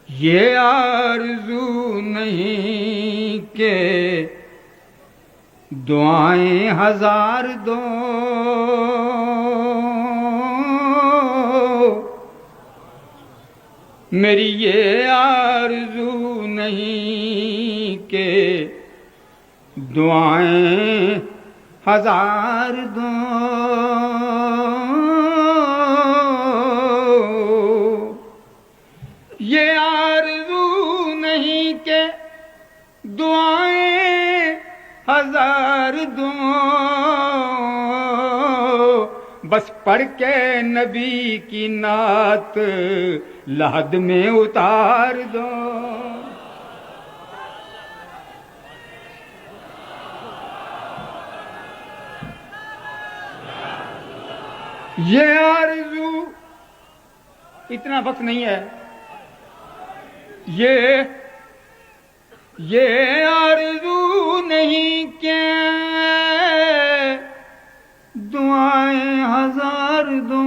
یہ آرزو نہیں کہ دعائیں ہزار دو، میری یہ آرزو نہیں کہ دعائیں ہزار دو، یہ آرزو نہیں کہ دعائیں ہزار دو، بس پڑھ کے نبی کی نعت لحد میں اتار دو۔ یہ آرزو، اتنا وقت نہیں ہے، یہ آرزو نہیں کہ دعائیں ہزار دو،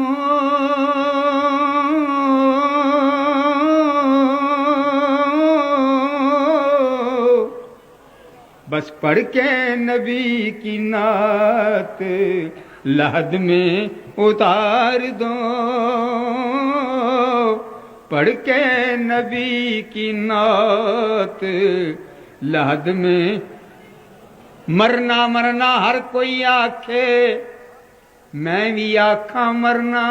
بس پڑھ کے نبی کی نعت لحد میں اتار دو، پڑھ کے نبی کی نعت لحد میں۔ مرنا مرنا ہر کوئی آکھے، میں بھی آکھاں مرنا،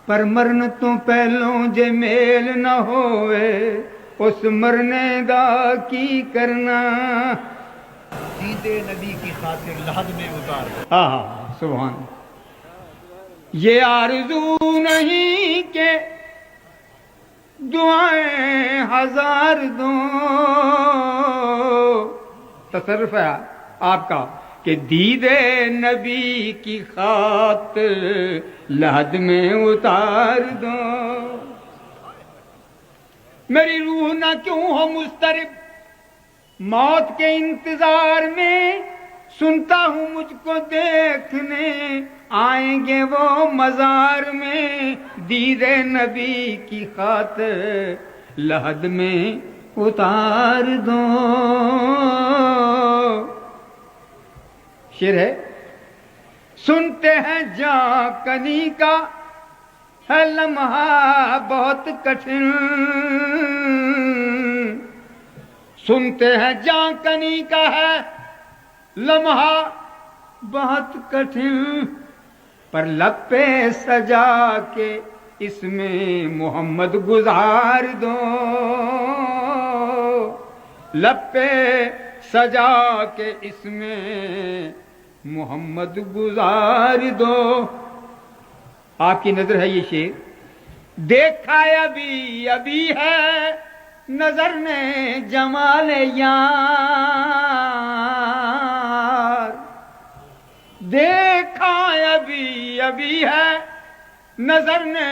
پر مرن تو پہلوں جے میل نہ ہوئے اس مرنے دا کی کرنا۔ دید نبی کی خاطر لحد میں اتار دو۔ ہاں سبحان۔ یہ آرزو نہیں کہ دعائیں ہزار دو، تصرف ہے آپ کا کہ دید نبی کی خاطر لحد میں اتار دو۔ میری روح نہ کیوں ہو مضطرب موت کے انتظار میں، سنتا ہوں مجھ کو دیکھنے آئیں گے وہ مزار میں، دید نبی کی خاطر لحد میں اتار دو۔ شعر ہے، سنتے ہیں جاں کنی کا ہے لمحہ بہت کٹھن، سنتے ہیں جاں کنی کا ہے لمحہ بہت کٹھن، پر لب پہ سجا کے اس میں محمد گزار دو، لب پہ سجا کے اس میں محمد گزار دو۔ آپ کی نظر ہے یہ شعر، دیکھا ابھی ابھی ہے نظر نے جمال یار، دیکھا ابھی ابھی ہے نظر نے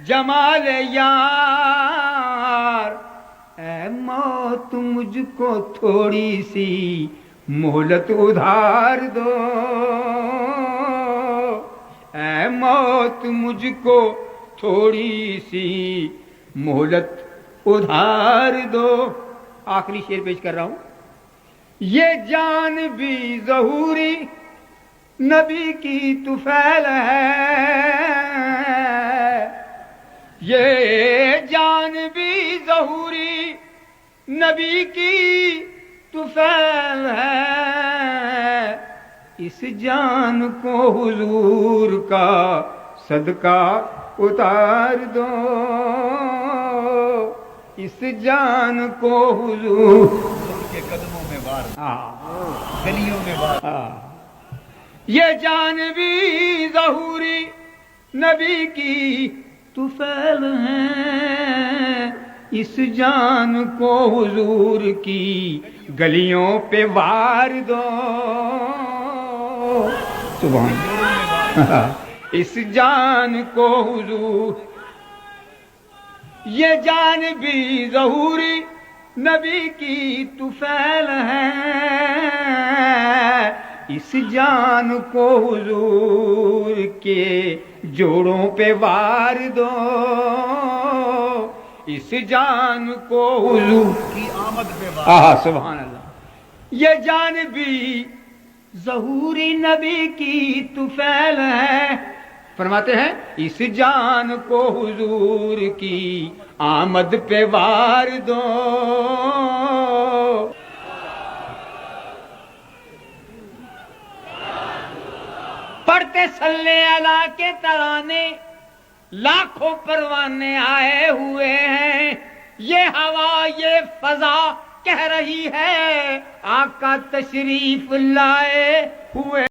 جمال یار، اے موت مجھ کو تھوڑی سی مہلت ادھار دو، اے موت مجھ کو تھوڑی سی مہلت ادھار دو۔ آخری شعر پیش کر رہا ہوں، یہ جان بھی ظہوری نبی کی طفیل ہے، یہ جان بھی ظہوری نبی کی طفیل ہے، اس جان کو حضور کا صدقہ اتار دو، اس جان کو حضور کے قدموں میں وار، گلیوں میں وار۔ یہ جان بھی ظہوری نبی کی طفیل ہے، اس جان کو حضور کی گلیوں پہ وار دو، سبحان، اس جان کو حضور، یہ جان بھی ظہوری نبی کی طفیل ہے، اس جان کو حضور کے جوڑوں پہ وار دو، اس جان کو حضور کی آمد پہ سبحان اللہ، یہ جان بھی ظہوری نبی کی طفیل ہے. فرماتے ہیں اس جان کو حضور کی آمد پہ وار دو. پڑھتے صلی اللہ کے ترانے لاکھوں پروانے آئے ہوئے ہیں. یہ ہوا یہ فضا کہہ رہی ہے آقا تشریف لائے ہوئے